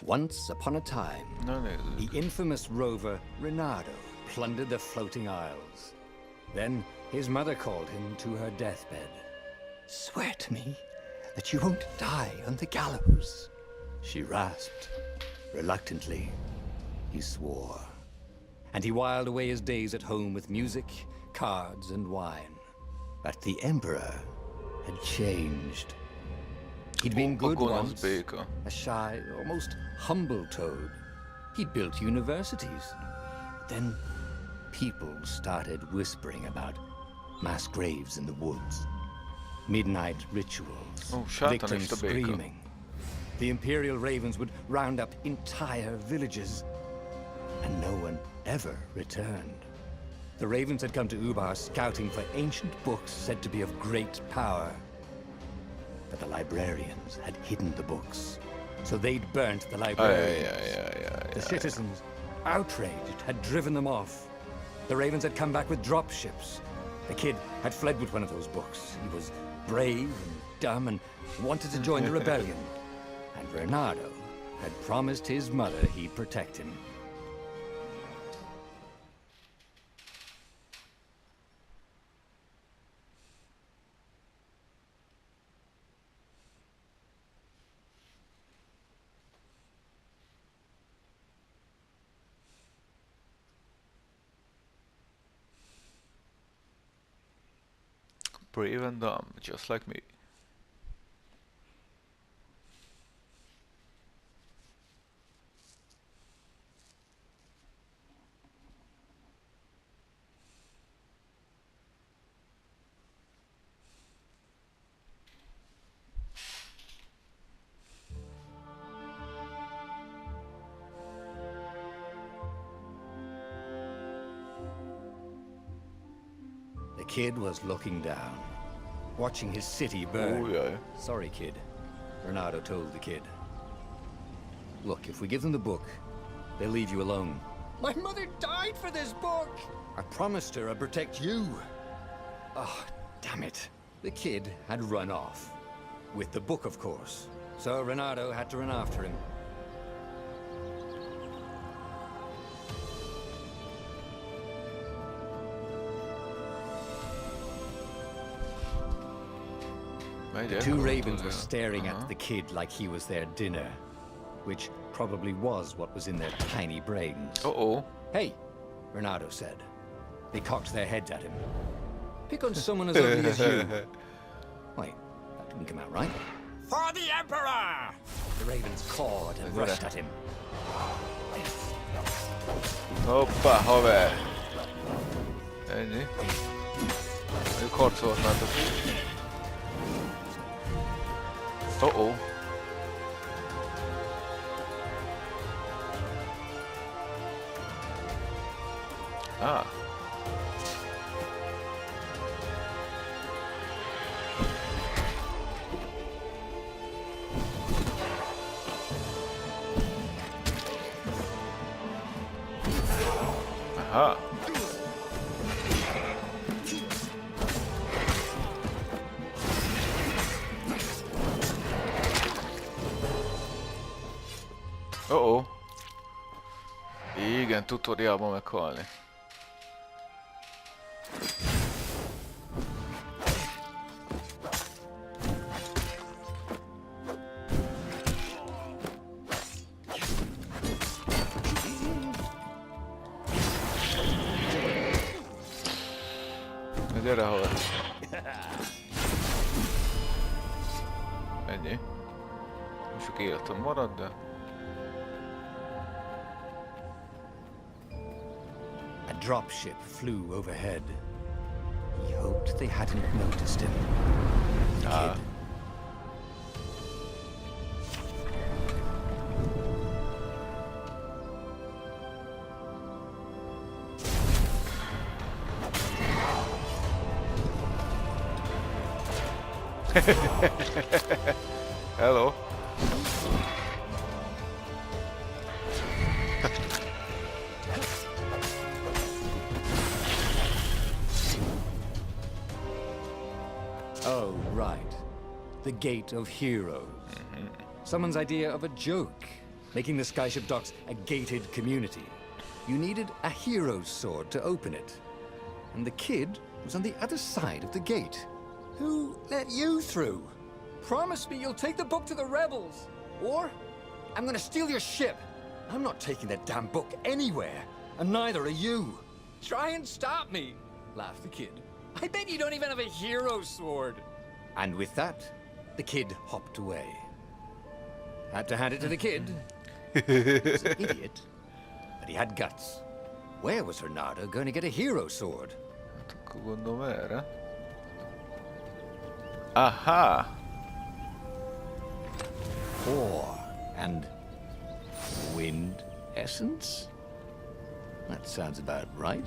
Once upon a time, Na nézzük. the infamous rover Reynardo plundered the floating isles. Then his mother called him to her deathbed. "Swear to me that you won't die on the gallows." She rasped. Reluctantly, he swore. And he whiled away his days at home with music, cards, and wine. But the Emperor had changed. He'd been good gonosz once, béka. a shy, almost humble toad. He'd built universities. Then people started whispering about mass graves in the woods, midnight rituals, Oh, sátanista victims béka. screaming. The Imperial Ravens would round up entire villages, and no one ever returned. The Ravens had come to Ubar scouting for ancient books said to be of great power. But the librarians had hidden the books, so they'd burnt the librarians. The citizens, outraged, had driven them off. The Ravens had come back with dropships. The kid had fled with one of those books. He was brave and dumb and wanted to join the rebellion. And Reynardo had promised his mother he'd protect him. Brave and dumb, just like me. The kid was looking down, watching his city burn. Ujjaj. Sorry, kid, Reynardo told the kid. Look, if we give them the book, they'll leave you alone. My mother died for this book! I promised her I'd protect you. Oh, damn it. The kid had run off. With the book, of course. So Reynardo had to run after him. The two ravens were staring at the kid like he was their dinner, which probably was what was in their tiny brains. Uh-oh. Hey, Reynardo said. They cocked their heads at him. Pick on someone as ugly as you. Wait, that didn't come out right. For the Emperor! The ravens cawed and rushed at him. Hoppá, haver! Ennyi. Ők harcolhatnátok. Uh-oh. Ah. Aha. Oh-oh. Igen, tutorialban meghalni. Na gyere haver. Ennyi. Sok életem marad, de... A dropship flew overhead. He hoped they hadn't noticed him. The kid. Hello. Oh, right. The Gate of Heroes. Someone's idea of a joke. making the skyship docks a gated community. You needed a hero's sword to open it. And the kid was on the other side of the gate. Who let you through? Promise me you'll take the book to the rebels, or I'm gonna steal your ship. I'm not taking that damn book anywhere, and neither are you. Try and stop me, laughed the kid. I bet you don't even have a hero sword. And with that, the kid hopped away. Had to hand it to the kid. He was an idiot, but he had guts. Where was Renata going to get a hero sword? Akkor gondolom erre. Aha! Ore and wind essence? That sounds about right.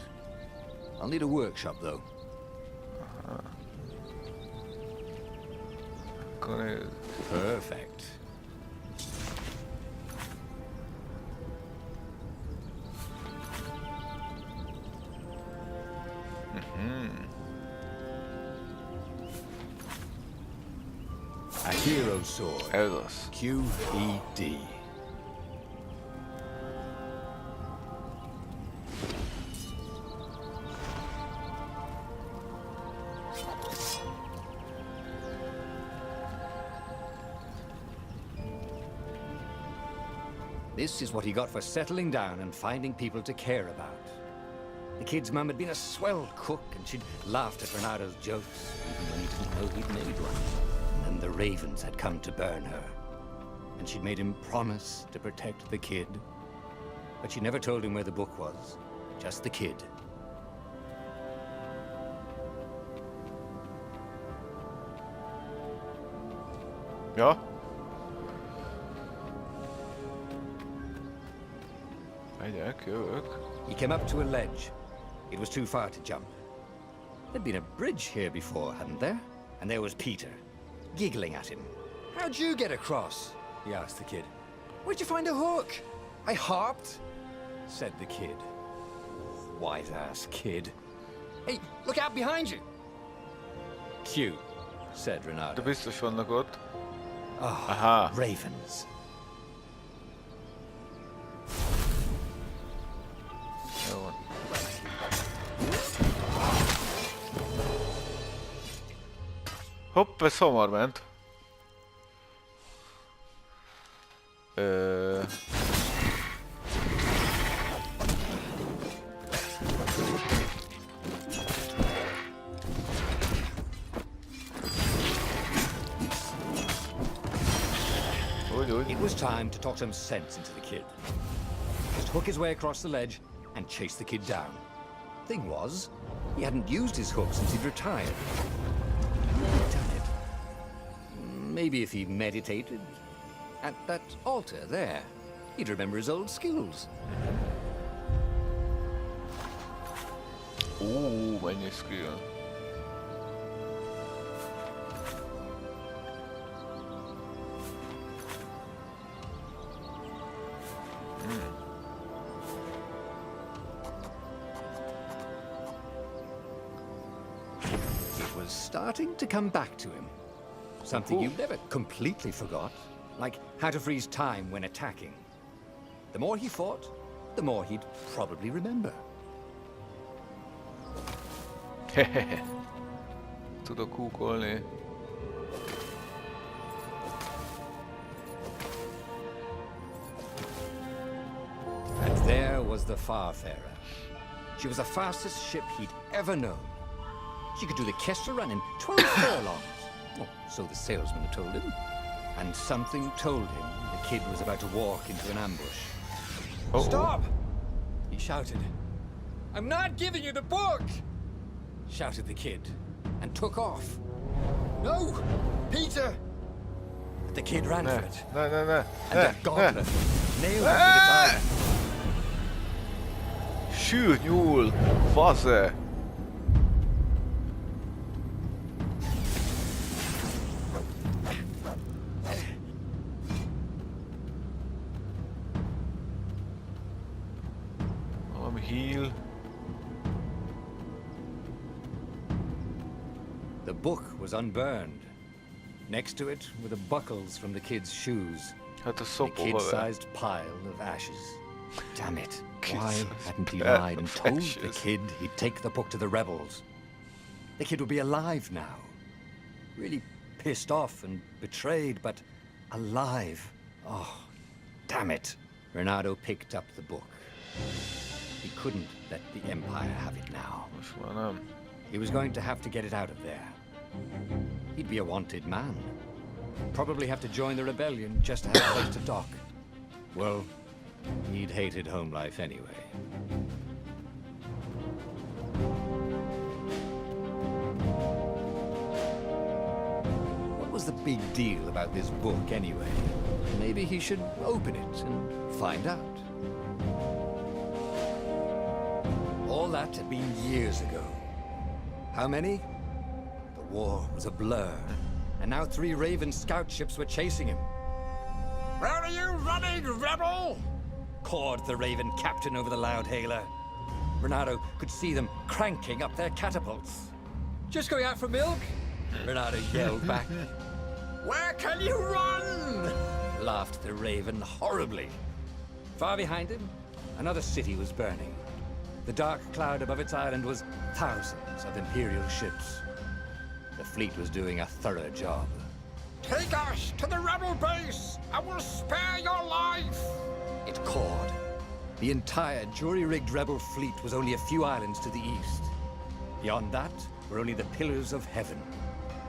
I'll need a workshop, though. Akkor nézd. Perfect. A hero sword. Ez az. QED. This is what he got for settling down and finding people to care about. The kid's mum had been a swell cook, and she'd laughed at Renato's jokes, even when he didn't know he'd made one. And the ravens had come to burn her. And she'd made him promise to protect the kid. But she never told him where the book was. Just the kid. Ja. Megyek, jövök. He came up to a ledge. It was too far to jump. There'd been a bridge here before, hadn't there? And there was Peter, giggling at him. How'd you get across? He asked the kid. Where'd you find a hook? I hopped, said the kid. Wise-ass kid. Hey, look out behind you! Cute, said De Renato. biztos vannak ott. Oh, Aha. ravens. Jó van. Hopp, ez hamar ment. Úgy. It was time to talk some sense into the kid. Just hook his way across the ledge and chase the kid down. Thing was, he hadn't used his hook since he'd retired. He'd done it. Maybe if he meditated at that altar there, he'd remember his old skills. Mennyi skill. It was starting to come back to him. Something you never completely forgot, like how to freeze time when attacking. The more he fought, the more he'd probably remember. Tudok kúkolni. And there was the Farfarer. She was the fastest ship he'd ever known. She could do the Kessel run in 12 furlongs. Oh, so the salesman had told him. And something told him the kid was about to walk into an ambush. Uh-oh. Stop! He shouted. I'm not giving you the book! Shouted the kid, and took off. No! Peter! The kid ran for it. Nej. And that gauntlet nailed him with its iron. Shoot, nyúl! Fasze! Valami heal. The book was unburned. Next to it were the buckles from the kid's shoes. Hát a A szopó haver. kid-sized pile of ashes. Damn it. Why Kid-sized hadn't he pile lied and of told the ashes. kid he'd take the book to the rebels? The kid would be alive now. Really pissed off and betrayed, but alive. Oh, damn it. Renato picked up the book. He couldn't let the Empire have it now. Most már nem. He was going to have to get it out of there. He'd be a wanted man. Probably have to join the rebellion just to have a place to dock. Well, he'd hated home life anyway. What was the big deal about this book anyway? Maybe he should open it and find out. All that had been years ago. How many? The war was a blur, and now 3 Raven scout ships were chasing him. Where are you running, rebel? Cawed the Raven captain over the loud hailer. Renato could see them cranking up their catapults. Just going out for milk? Renato yelled back. Where can you run? Laughed the Raven horribly. Far behind him, another city was burning. The dark cloud above its island was thousands of Imperial ships. The fleet was doing a thorough job. Take us to the rebel base! I will spare your life! It cawed. The entire jury-rigged rebel fleet was only a few islands to the east. Beyond that were only the pillars of heaven.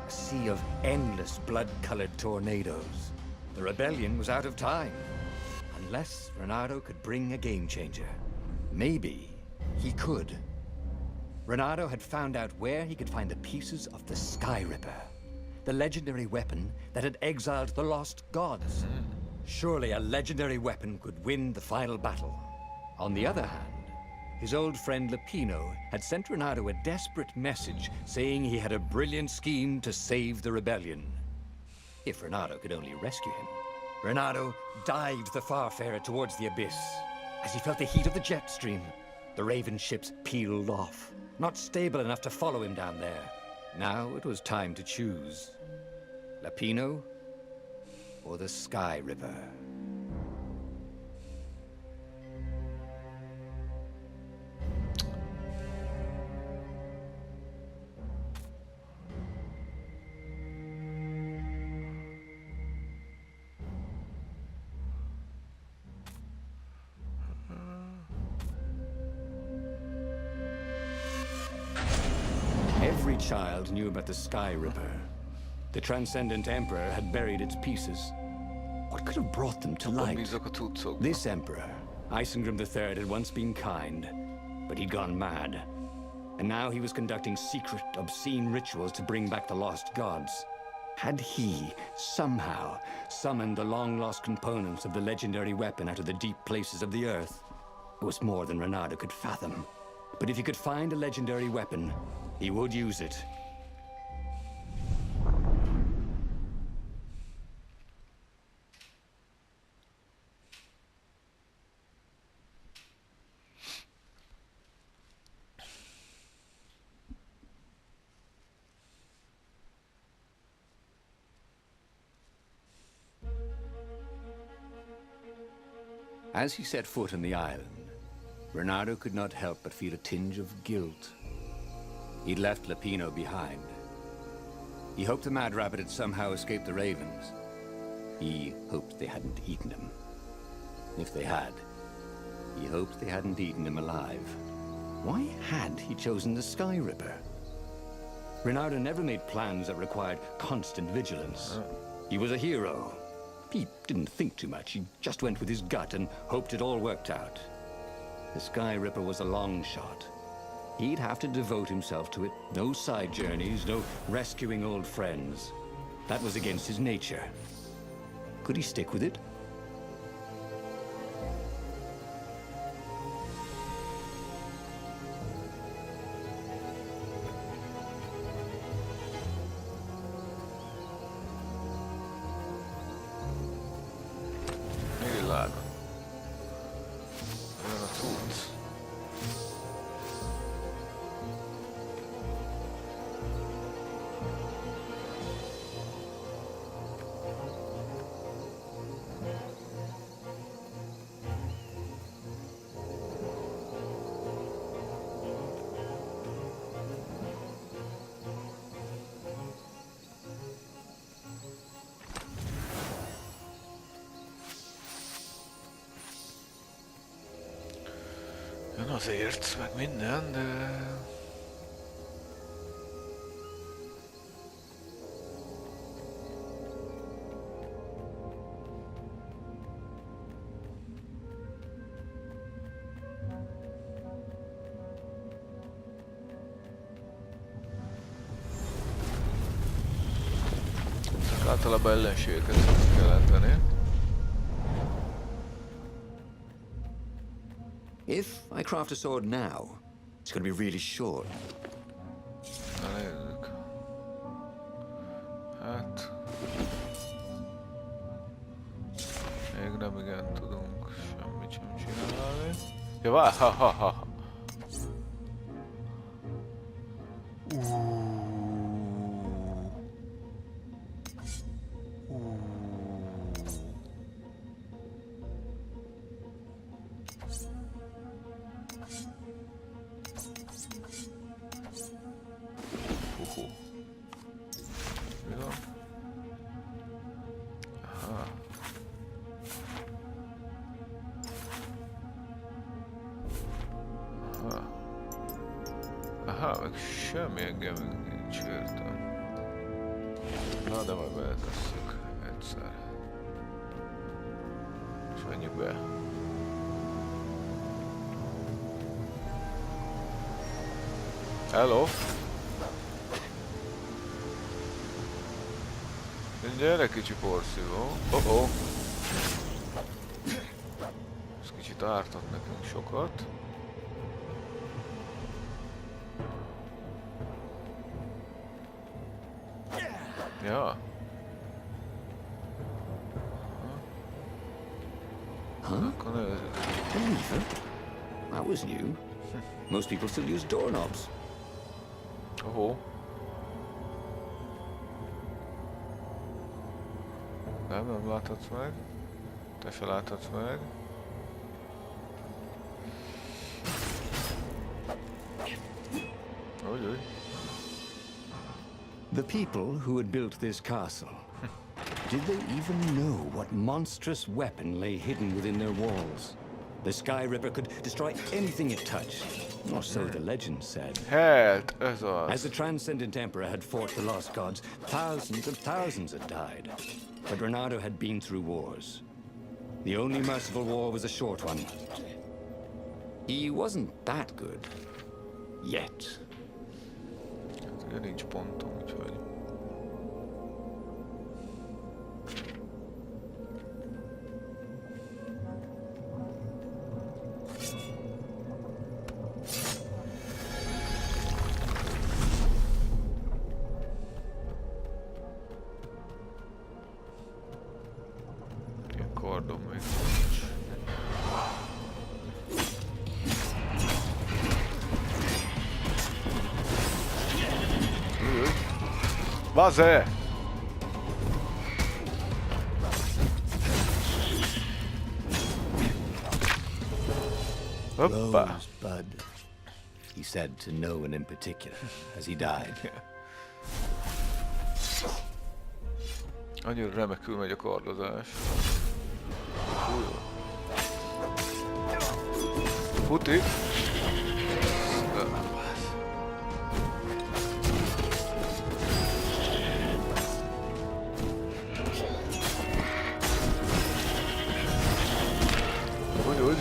A sea of endless blood-colored tornadoes. The rebellion was out of time. Unless Renato could bring a game-changer. Maybe he could. Renato had found out where he could find the pieces of the Sky Ripper, the legendary weapon that had exiled the lost gods. Surely a legendary weapon could win the final battle. On the other hand, his old friend Lapino had sent Renato a desperate message saying he had a brilliant scheme to save the rebellion. If Renato could only rescue him. Renato dived the Farfarer towards the abyss. As he felt the heat of the jet stream, the Raven ships peeled off, not stable enough to follow him down there. Now it was time to choose. Lapino or the Sky Ripper. Every child knew about the Sky Ripper. The Transcendent Emperor had buried its pieces. What could have brought them to light? Bízok a cuccokba. This emperor, Isengrim III, had once been kind, but he'd gone mad. And now he was conducting secret, obscene rituals to bring back the lost gods. Had he, somehow, summoned the long-lost components of the legendary weapon out of the deep places of the earth? It was more than Renato could fathom. But if he could find a legendary weapon, he would use it. As he set foot on the island, Renato could not help but feel a tinge of guilt. He'd left Lapino behind. He hoped the Mad Rabbit had somehow escaped the Ravens. He hoped they hadn't eaten him. If they had, he hoped they hadn't eaten him alive. Why had he chosen the Sky Ripper? Renato never made plans that required constant vigilance. He was a hero. He didn't think too much. He just went with his gut and hoped it all worked out. The Sky Ripper was a long shot. He'd have to devote himself to it. No side journeys, no rescuing old friends. That was against his nature. Could he stick with it? Világ. Olyan a cucc. Azért, meg minden, de... Általában ellenségeket szoktuk jelenteni. If I craft a sword now, it's going to be really short. Na nézzük. Hát... Még nem igen tudunk semmit sem csinálni. Ja, várj, ha. Aha, meg semmilyen gemünk nincs, értem. Na, de majd beletesszük egyszer. És menjünk be. Hello! Gyere kicsi porszívó. Oh-oh! Ez kicsit ártott nekünk sokat. Ja. Huh? Akkor nézzük. A lever? That was new. Most people still use doorknobs. Oh. Nem láthatsz meg. Te se láthatsz meg. Új. The people who had built this castle, did they even know what monstrous weapon lay hidden within their walls? The Sky Ripper could destroy anything it touched, or so the legend said. Hát, ez az. As the Transcendent Emperor had fought the lost gods, thousands had died. But Renato had been through wars. The only merciful war was a short one. He wasn't that good. Yet. Hát, nincs pontom, úgyhogy... Kordom még nincs. Vaze! Hoppa! Rosebud, he said to no one in particular as he died. Annyira remekül megy a kardozás. Puti! Úgy.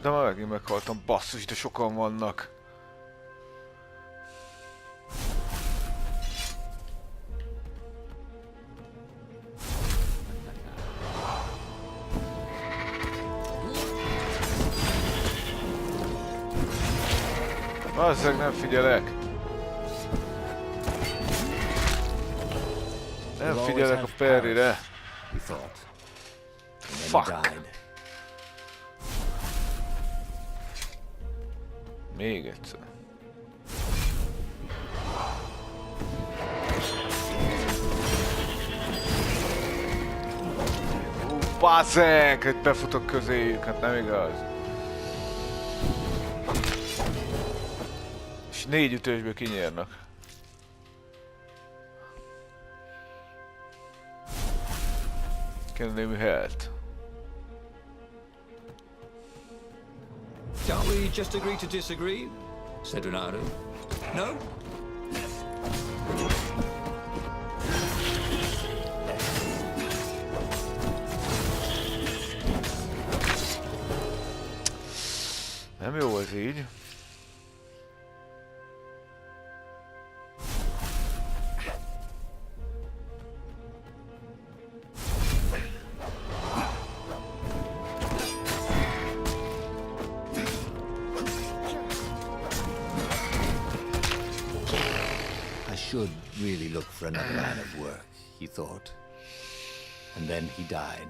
De már megint meghaltam, basszus, de sokan vannak. Valószínűleg nem figyelek. Nem figyelek a Perryre. Fuck. Még egyszer. Bazzeg, hogy befutok közéjük, hát nem igaz. És 4 ütésből kinyírnak. Kell némi health. Shall we just agree to disagree? Said Renato. No? Nem jó ez így. Should really look for another line of work, he thought. And then he died.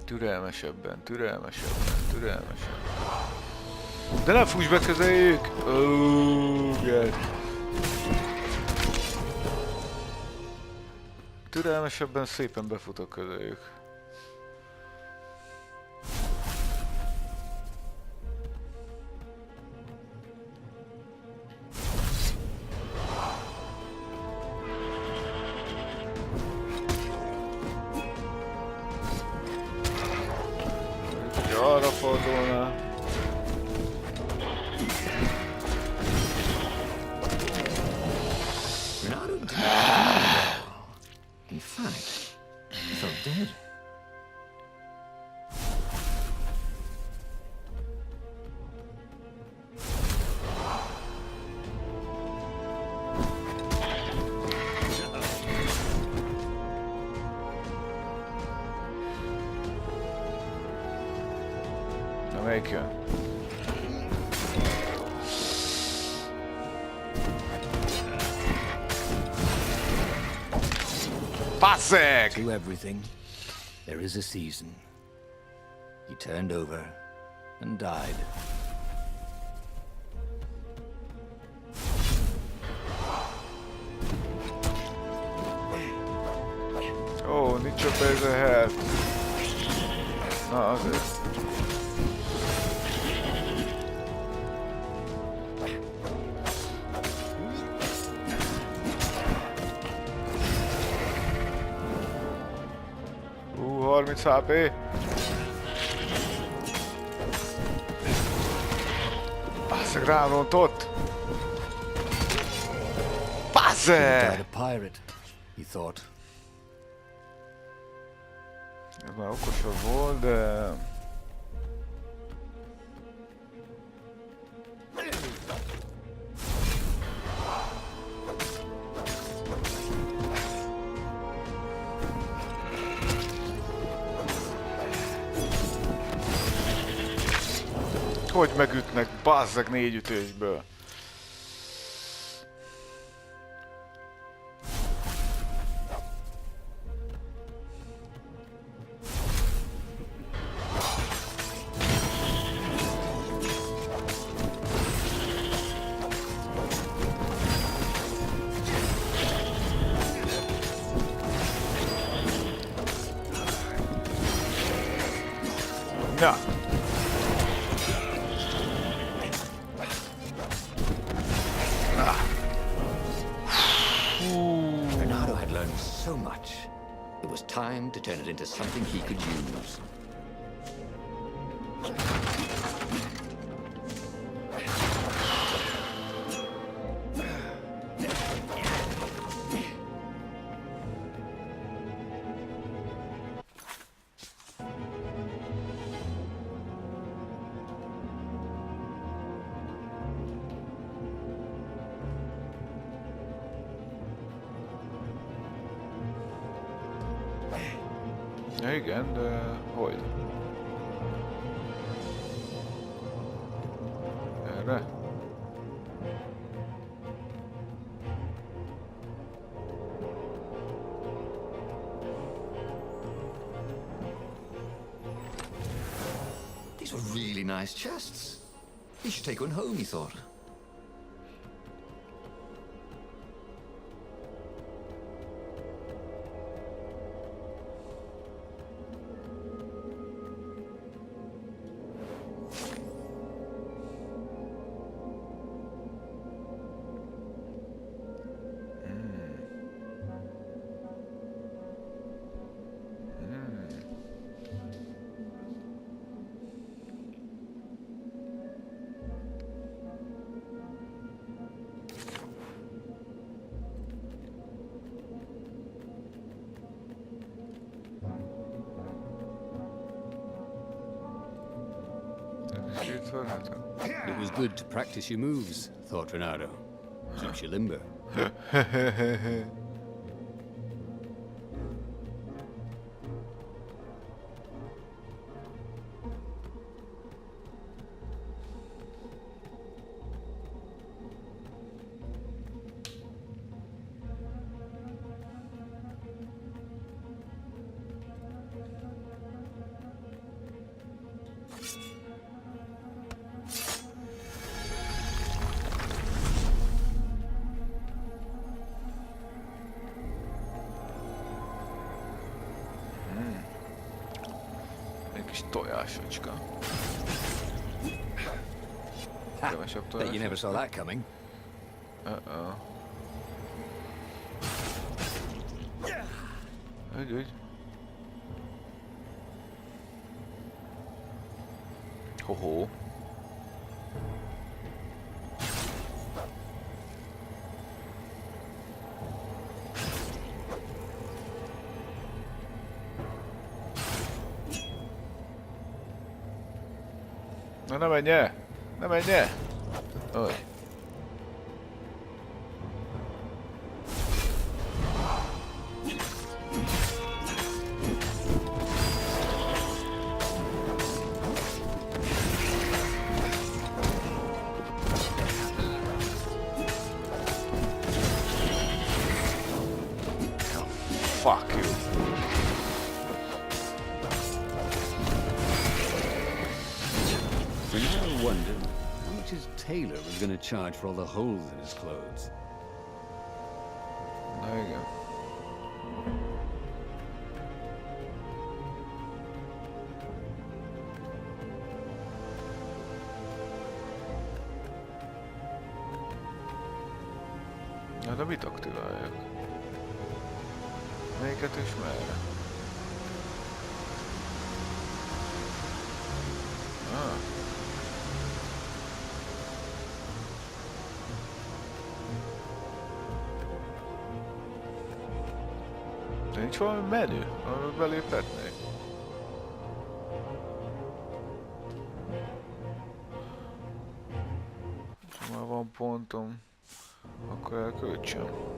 Türelmesebben, türelmesebben, türelmesebben. De ne fuss be közeljük! God. Türelmesebben szépen befutok közeljük. Arra fordulna. Renato didn't In fact, he felt dead. Na melyik jön? Basszeg! To everything, there is a season. He turned over and died. Ó, nincs a pénzehelyet. Na azért. Hú, 30 HP. Basszeg, rám rontott. Basszeg! Died a pirate, he thought. Ez már okosabb volt, de... Hogy megütnek, bazzeg 4 ütésből. Ja. Renato had learned so much. It was time to turn it into something he could use. Ja, igen, de hogy? Erre? These were really nice chests. He should take one home, he thought. itt várhatok. It was good to practice your moves, thought Renato. Keeps you limber. Egy kis tojásocska. Ha, Kevesebb bet you tojás. never saw that coming. Uh-oh. Ügy. Ho-ho. Na, ne menj el! Ne menj el! Oj. Fuck you. I wondered how much his tailor was going to charge for all the holes in his clothes. Na igen. Na de mit aktiváljak? Melyiket és merre? Ah. De nincs valami menü, amiben beléphetnék? Ha már van pontom, akkor elköltsem.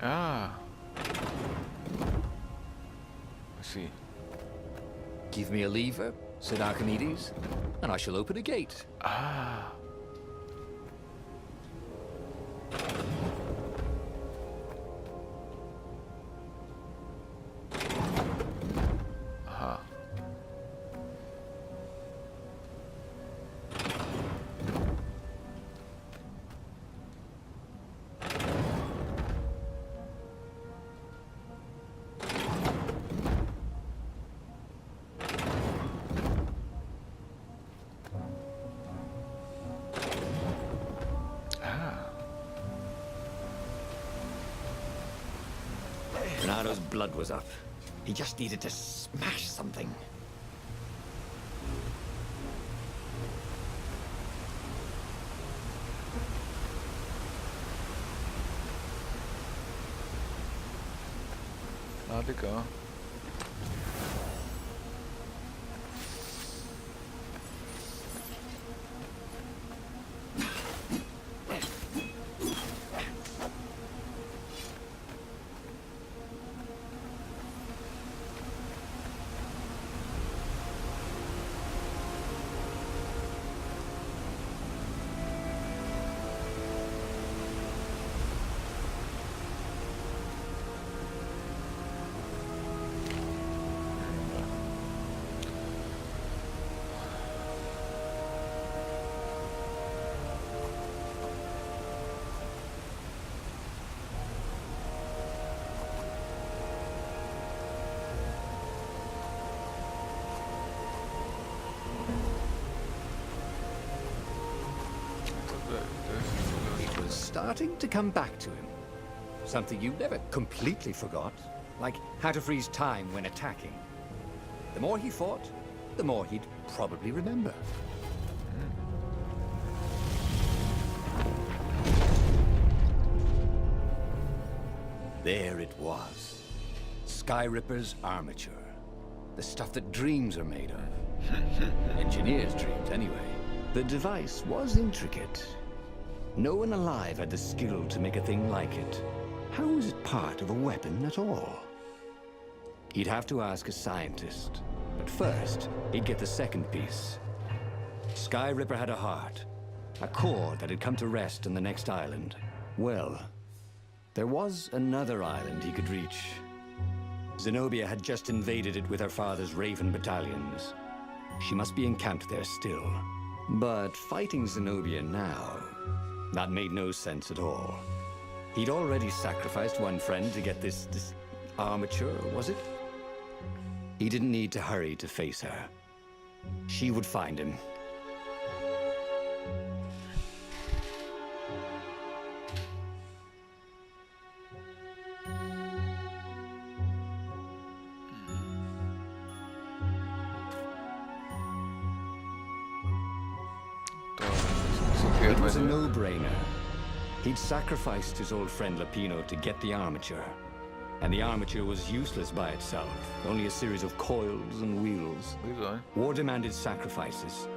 Ah. I see. Give me a lever, said Archimedes, and I shall open a gate. Ah. Aha. Renato's blood was up. He just needed to smash something. How'd it go? It was starting to come back to him. Something you never completely forgot, like how to freeze time when attacking. The more he fought, the more he'd probably remember. There it was. Skyripper's armature. The stuff that dreams are made of. Engineers' dreams, anyway. The device was intricate. No one alive had the skill to make a thing like it. How was it part of a weapon at all? He'd have to ask a scientist. But first, he'd get the second piece. Skyripper had a heart. A core that had come to rest on the next island. Well, there was another island he could reach. Zenobia had just invaded it with her father's Raven battalions. She must be encamped there still. But fighting Zenobia now, that made no sense at all. He'd already sacrificed one friend to get this armature, was it? He didn't need to hurry to face her. She would find him. It was a no-brainer. He'd sacrificed his old friend Lapino to get the armature. And the armature was useless by itself, only a series of coils and wheels. War demanded sacrifices,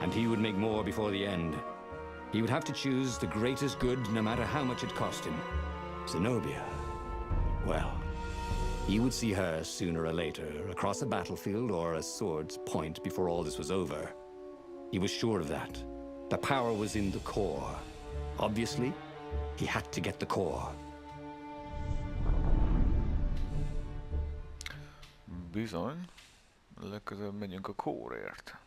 and he would make more before the end. He would have to choose the greatest good no matter how much it cost him. Zenobia. Well, he would see her sooner or later, across a battlefield or a sword's point before all this was over. He was sure of that. The power was in the core. Obviously, he had to get the core. Bizony. Legközelebb megyünk a kórért.